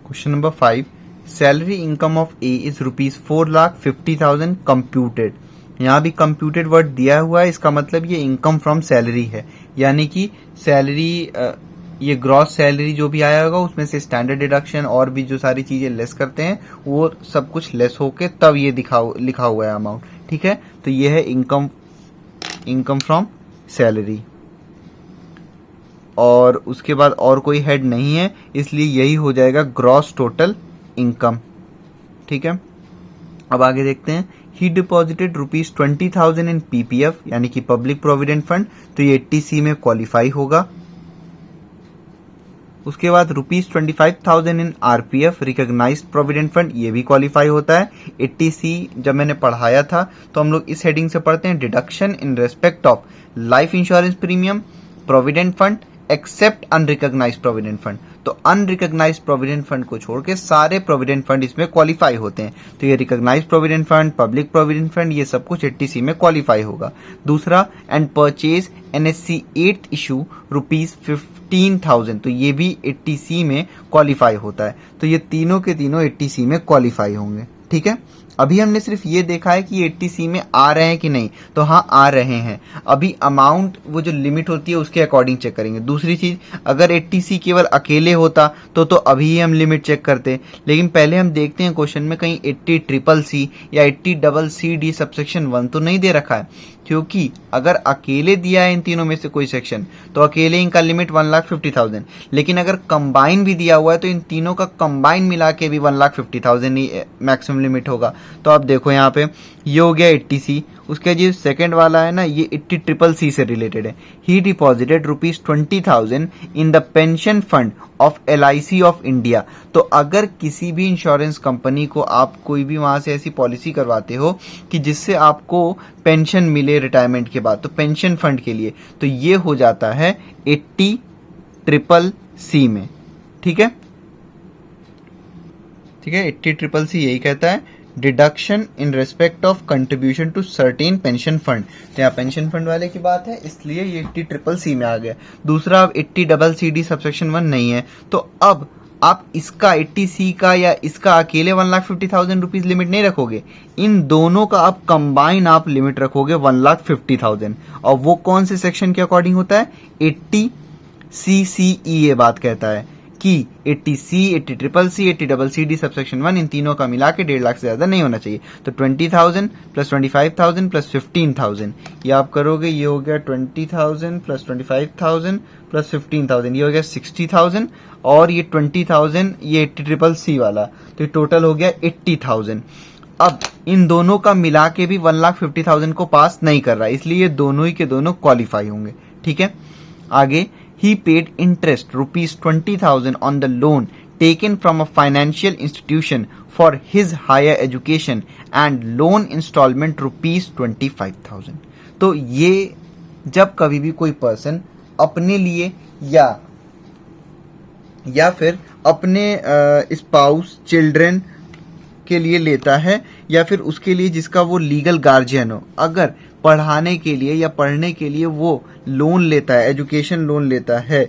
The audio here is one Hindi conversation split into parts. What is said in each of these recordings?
Question number 5, salary income of A is ₹4,50,000 computed. यहाँ भी कंप्यूटेड वर्ड दिया हुआ है, इसका मतलब ये इनकम फ्रॉम सैलरी है, यानी कि सैलरी, ये ग्रॉस सैलरी जो भी आया होगा उसमें से स्टैंडर्ड डिडक्शन और भी जो सारी चीजें लेस करते हैं वो सब कुछ लेस होके तब ये लिखा हुआ है अमाउंट। ठीक है, तो ये है इनकम फ्रॉम सैलरी, और उसके बाद और कोई हेड नहीं है, इसलिए यही हो जाएगा ग्रॉस टोटल इनकम। ठीक है, अब आगे देखते हैं। ही डिपॉजिटेड ₹20,000 इन पीपीएफ यानी कि पब्लिक प्रोविडेंट फंड, तो ये 80C में क्वालिफाई होगा। उसके बाद ₹25,000 इन आरपीएफ रिकॉग्नाइज्ड प्रोविडेंट फंड, ये भी क्वालिफाई होता है। 80C जब मैंने पढ़ाया था तो हम लोग इस हेडिंग से पढ़ते हैं, deduction in respect of life insurance premium, provident fund except unrecognised provident fund. तो अनरिकॉग्नाइज्ड प्रोविडेंट फंड को छोड़ के सारे प्रोविडेंट फंड इसमें क्वालिफाई होते हैं। तो ये recognised provident fund, public provident fund, ये सब कुछ 80C में क्वालिफाई होगा। दूसरा, and purchase NSC 8th issue ₹15,000, तो ये भी 80C में क्वालिफाई होता है। तो ये तीनों के तीनों 80C में क्वालिफाई होंगे। ठीक है, अभी हमने सिर्फ ये देखा है कि 80C में आ रहे हैं कि नहीं, तो हाँ आ रहे हैं। अभी अमाउंट वो जो लिमिट होती है उसके अकॉर्डिंग चेक करेंगे। दूसरी चीज, अगर 80C केवल अकेले होता तो अभी ही हम लिमिट चेक करते, लेकिन पहले हम देखते हैं क्वेश्चन में कहीं 80CCC या 80CCD सबसेक्शन 1 तो नहीं दे रखा है, क्योंकि अगर अकेले दिया है इन तीनों में से कोई सेक्शन तो अकेले इनका लिमिट 1,50,000, लेकिन अगर कंबाइन भी दिया हुआ है तो इन तीनों का कंबाइन मिला के भी 1,50,000 ही मैक्सिमम लिमिट होगा। तो आप देखो यहाँ पे ये हो गया 80C, उसके जो सेकंड वाला है ना ये 80CCC से रिलेटेड है। ही deposited ₹20,000 in the pension fund of LIC of India. तो अगर किसी भी इंश्योरेंस कंपनी को आप कोई भी वहां से ऐसी पॉलिसी करवाते हो कि जिससे आपको पेंशन मिले रिटायरमेंट के बाद, तो पेंशन फंड के लिए, तो ये हो जाता है 80CCC में। ठीक है, 80CCC यही कहता है, deduction in respect of contribution to certain pension fund. तो यहाँ पेंशन फंड वाले की बात है, इसलिए ये 80CCC में आ गया। दूसरा, अब 80CCD सबसेक्शन 1 नहीं है, तो अब आप इसका 80C का या इसका अकेले 1,50,000 रुपीज लिमिट नहीं रखोगे, इन दोनों का आप कंबाइन आप लिमिट रखोगे 1,50,000। और वो कौन से सेक्शन के अकॉर्डिंग होता है? 80CCE ये बात कहता है कि 80C, 80CCC, 80CCD सबसेक्शन 1 इन तीनों का मिला के 1.5 लाख से ज्यादा नहीं होना चाहिए। तो 20,000 प्लस 25,000 प्लस 15,000, ये आप करोगे, ये हो गया 20,000 प्लस 25,000 प्लस 15,000, ये हो गया 60,000, और ये 20,000 ये 80CCC वाला, तो ये टोटल हो गया 80,000। अब इन दोनों का मिला के भी 1,50,000 को पास नहीं कर रहा है, इसलिए ये दोनों ही के दोनों क्वालिफाई होंगे। ठीक है, आगे, he paid interest ₹20,000 on the loan taken from a financial institution for his higher education and loan installment ₹25,000। तो ये जब कभी भी कोई पर्सन अपने लिए या फिर अपने स्पाउस, चिल्ड्रन के लिए लेता है, या फिर उसके लिए जिसका वो लीगल गार्जियन हो, अगर पढ़ाने के लिए या पढ़ने के लिए वो लोन लेता है, एजुकेशन लोन लेता है,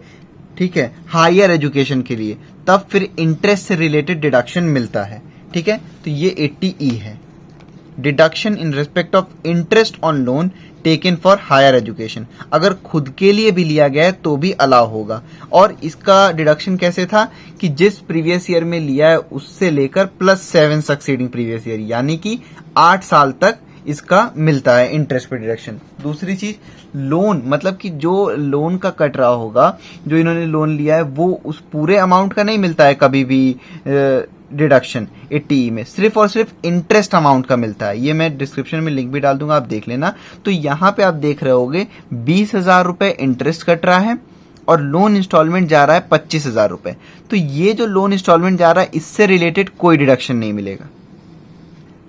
ठीक है, हायर एजुकेशन के लिए, तब फिर इंटरेस्ट से रिलेटेड डिडक्शन मिलता है। ठीक है, तो ये 80E है, deduction in respect of interest on loan taken for higher education. अगर खुद के लिए भी लिया गया है तो भी अलाउ होगा। और इसका डिडक्शन कैसे था कि जिस प्रीवियस ईयर में लिया है उससे लेकर +7 सक्सीडिंग प्रीवियस ईयर, यानी कि 8 साल तक इसका मिलता है इंटरेस्ट पे डिडक्शन। दूसरी चीज, लोन, मतलब कि जो लोन का कट रहा होगा, जो इन्होंने लोन लिया है, वो उस पूरे अमाउंट का नहीं मिलता है कभी भी डिडक्शन 80E में, सिर्फ और सिर्फ इंटरेस्ट अमाउंट का मिलता है। ये मैं डिस्क्रिप्शन में लिंक भी डाल दूंगा, आप देख लेना। तो यहाँ पे आप देख रहे होगे 20,000 रुपए इंटरेस्ट कट रहा है और लोन इंस्टॉलमेंट जा रहा है 25,000 रुपए। तो ये जो लोन इंस्टॉलमेंट जा रहा है इससे रिलेटेड कोई डिडक्शन नहीं मिलेगा,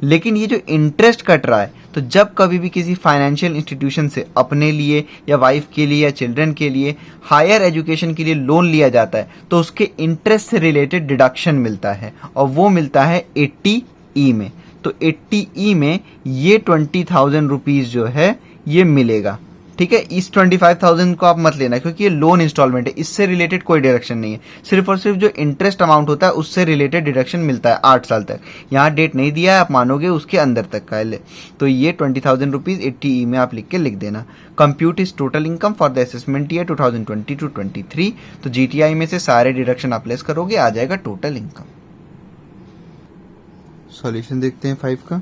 लेकिन ये जो इंटरेस्ट कट रहा है, तो जब कभी भी किसी फाइनेंशियल इंस्टीट्यूशन से अपने लिए या वाइफ के लिए या चिल्ड्रन के लिए हायर एजुकेशन के लिए लोन लिया जाता है, तो उसके इंटरेस्ट से रिलेटेड डिडक्शन मिलता है, और वो मिलता है 80E में। तो 80E में ये 20,000 रुपीज जो है ये मिलेगा। ठीक है। इस 25,000 को आप मत लेना क्योंकि ये लोन इंस्टॉलमेंट है, इससे रिलेटेड कोई डिडक्शन नहीं है। सिर्फ और सिर्फ जो इंटरेस्ट अमाउंट होता है उससे रिलेटेड डिडक्शन मिलता है 8 साल तक। यहाँ डेट नहीं दिया है, आप मानोगे उसके अंदर तक का है। तो ये 20,000 रुपीज 80E में आप लिख के लिख देना। Compute is total income for the assessment year 2020-23। तो GTI में से सारे डिडक्शन आप लेस करोगे, आ जाएगा टोटल इनकम। सॉल्यूशन देखते हैं 5 का।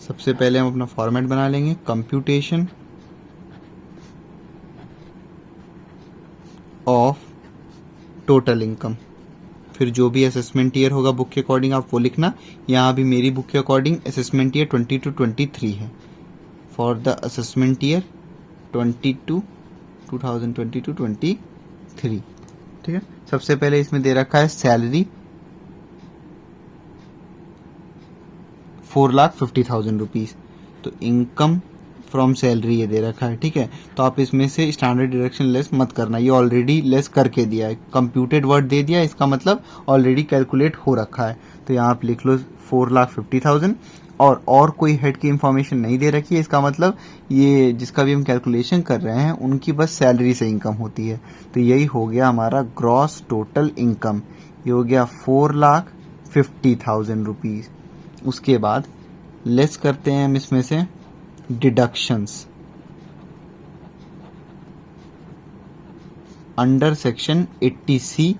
सबसे पहले हम अपना फॉर्मेट बना लेंगे, कंप्यूटेशन ऑफ टोटल इनकम। फिर जो भी असेसमेंट ईयर होगा बुक के अकॉर्डिंग आप वो लिखना। यहाँ भी मेरी बुक के अकॉर्डिंग असेसमेंट ईयर 2022-23 है। फॉर द असेसमेंट ईयर 2022-23, ठीक है। सबसे पहले इसमें दे रखा है सैलरी 4,50,000 रुपीज़। तो इनकम फ्रॉम सैलरी ये दे रखा है, ठीक है। तो आप इसमें से स्टैंडर्ड डिडक्शन लेस मत करना, ये ऑलरेडी लेस करके दिया है। कंप्यूटेड वर्ड दे दिया, इसका मतलब ऑलरेडी कैलकुलेट हो रखा है। तो यहाँ आप लिख लो 4,50,000 और कोई हेड की इंफॉर्मेशन नहीं दे रखी है। इसका मतलब ये जिसका भी हम कैलकुलेशन कर रहे हैं उनकी बस सैलरी से इनकम होती है। तो यही हो गया हमारा ग्रॉस टोटल इनकम, ये हो गया 4,50,000 रुपीज़। उसके बाद लेस करते हैं हम इसमें से deductions under section 80C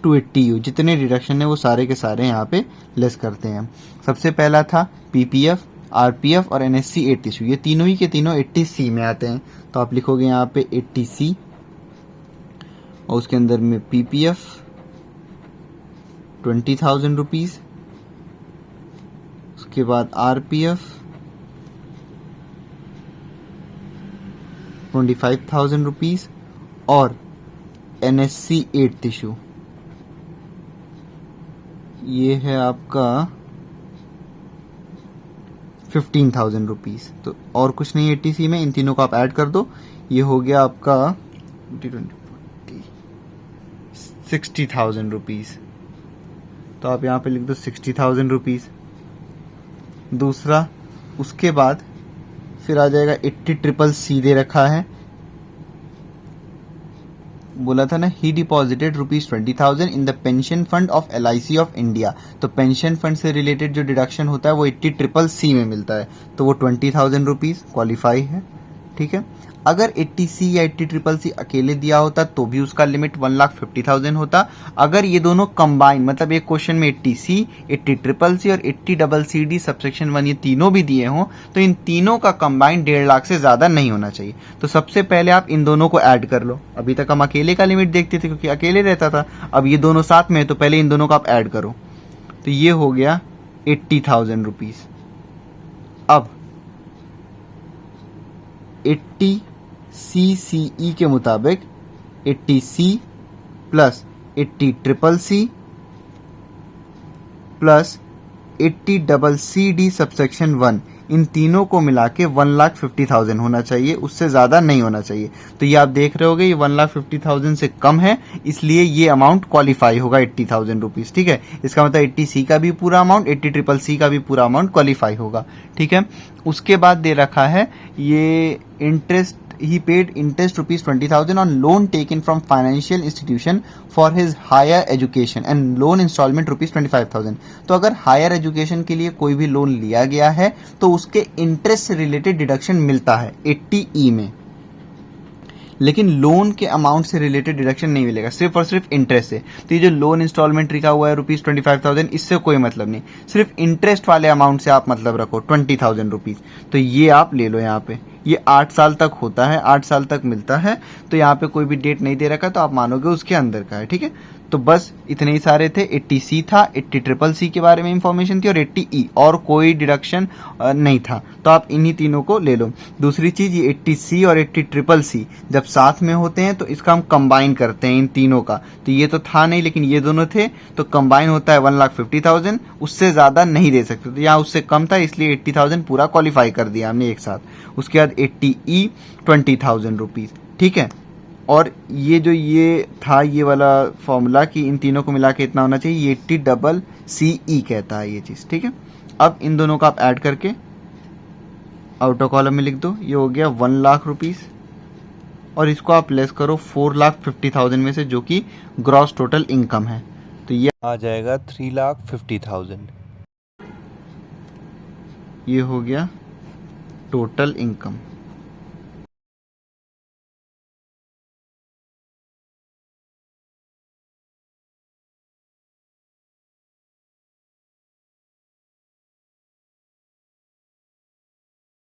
to 80U। जितने डिडक्शन है वो सारे के सारे यहाँ पे लेस करते हैं। सबसे पहला था PPF, RPF और NSC 8th इशू। ये तीनों ही के तीनों 80C में आते हैं। तो आप लिखोगे यहाँ पे 80C और उसके अंदर में PPF 20,000 रुपीज़, उसके बाद RPF 25,000 रुपीज़ और NSC 8th इशू ये है आपका 15,000 रुपीज़। तो और कुछ नहीं 80C में, इन तीनों को आप ऐड कर दो, ये हो गया आपका 60,000 रुपीज़। तो आप यहाँ पे लिख दो 60,000 रुपीज़। दूसरा, उसके बाद फिर आ जाएगा 80CCC दे रखा है। बोला था ना, ही deposited ₹20,000 in the pension fund of LIC of India. तो पेंशन फंड से रिलेटेड जो डिडक्शन होता है वो 80CCC में मिलता है। तो वो 20,000 रुपीज़ क्वालिफाई है, ठीक है। अगर 80C या 80CCC अकेले दिया होता तो भी उसका लिमिट 1,50,000 होता। अगर ये दोनों कंबाइन, मतलब एक क्वेश्चन में 80C, 80CCC और 80CCD सबसेक्शन 1 ये तीनों भी दिए हों तो इन तीनों का कंबाइन 1.5 लाख से ज़्यादा नहीं होना चाहिए। तो सबसे पहले आप इन दोनों को ऐड कर लो। अभी तक हम अकेले का लिमिट देखते थे क्योंकि अकेले रहता था, अब ये दोनों साथ में है तो पहले इन दोनों का आप ऐड करो। तो ये हो गया 80,000 रुपीज़। अब 80CCE के मुताबिक 80C plus 80CCC plus 80CCD subsection 1 इन तीनों को मिला के 1,50,000 होना चाहिए, उससे ज़्यादा नहीं होना चाहिए। तो ये आप देख रहे होगे ये 1,50,000 से कम है, इसलिए ये अमाउंट क्वालिफाई होगा 80,000 रुपीज़, ठीक है। इसका मतलब 80C का भी पूरा अमाउंट, 80CCC का भी पूरा अमाउंट क्वालिफाई होगा, ठीक है। उसके बाद दे रखा है ये interest, he paid interest ₹20,000 on loan taken from financial institution for his higher education and loan installment ₹25,000। तो अगर हायर एजुकेशन के लिए कोई भी लोन लिया गया है तो उसके इंटरेस्ट से रिलेटेड डिडक्शन मिलता है 80E में, लेकिन लोन के अमाउंट से रिलेटेड डिडक्शन नहीं मिलेगा, सिर्फ और सिर्फ इंटरेस्ट से। तो ये जो लोन इंस्टॉलमेंट लिखा हुआ है ₹25,000, इससे कोई मतलब नहीं, सिर्फ इंटरेस्ट वाले अमाउंट से आप मतलब रखो 20,000 रुपीज़। तो ये आप ले लो यहाँ पे, ये 8 साल तक होता है, 8 साल तक मिलता है। तो यहाँ पे कोई भी डेट नहीं दे रखा तो आप मानोगे उसके अंदर का है, ठीक है। तो बस इतने ही सारे थे। 80C था, 80CCC के बारे में इंफॉर्मेशन थी और 80E, और कोई डिडक्शन नहीं था। तो आप इन्हीं तीनों को ले लो। दूसरी चीज़, ये 80C और 80CCC जब साथ में होते हैं तो इसका हम कंबाइन करते हैं इन तीनों का। तो ये तो था नहीं लेकिन ये दोनों थे, तो कंबाइन होता है 1,50,000, उससे ज़्यादा नहीं दे सकते। तो यहाँ उससे कम था इसलिए 80,000 पूरा क्वालिफाई कर दिया हमने एक साथ। उसके बाद 80E 20,000 रुपीज़, ठीक है। और ये जो ये था ये वाला फॉर्मूला कि इन तीनों को मिला के इतना होना चाहिए, ये 80CCE कहता है ये चीज़, ठीक है। अब इन दोनों का आप ऐड करके आउटर कॉलम में लिख दो, ये हो गया 1,00,000 रुपीज़, और इसको आप लेस करो 4,50,000 में से, जो कि ग्रॉस टोटल इनकम है, तो ये आ जाएगा 3,50,000। ये हो गया टोटल इनकम।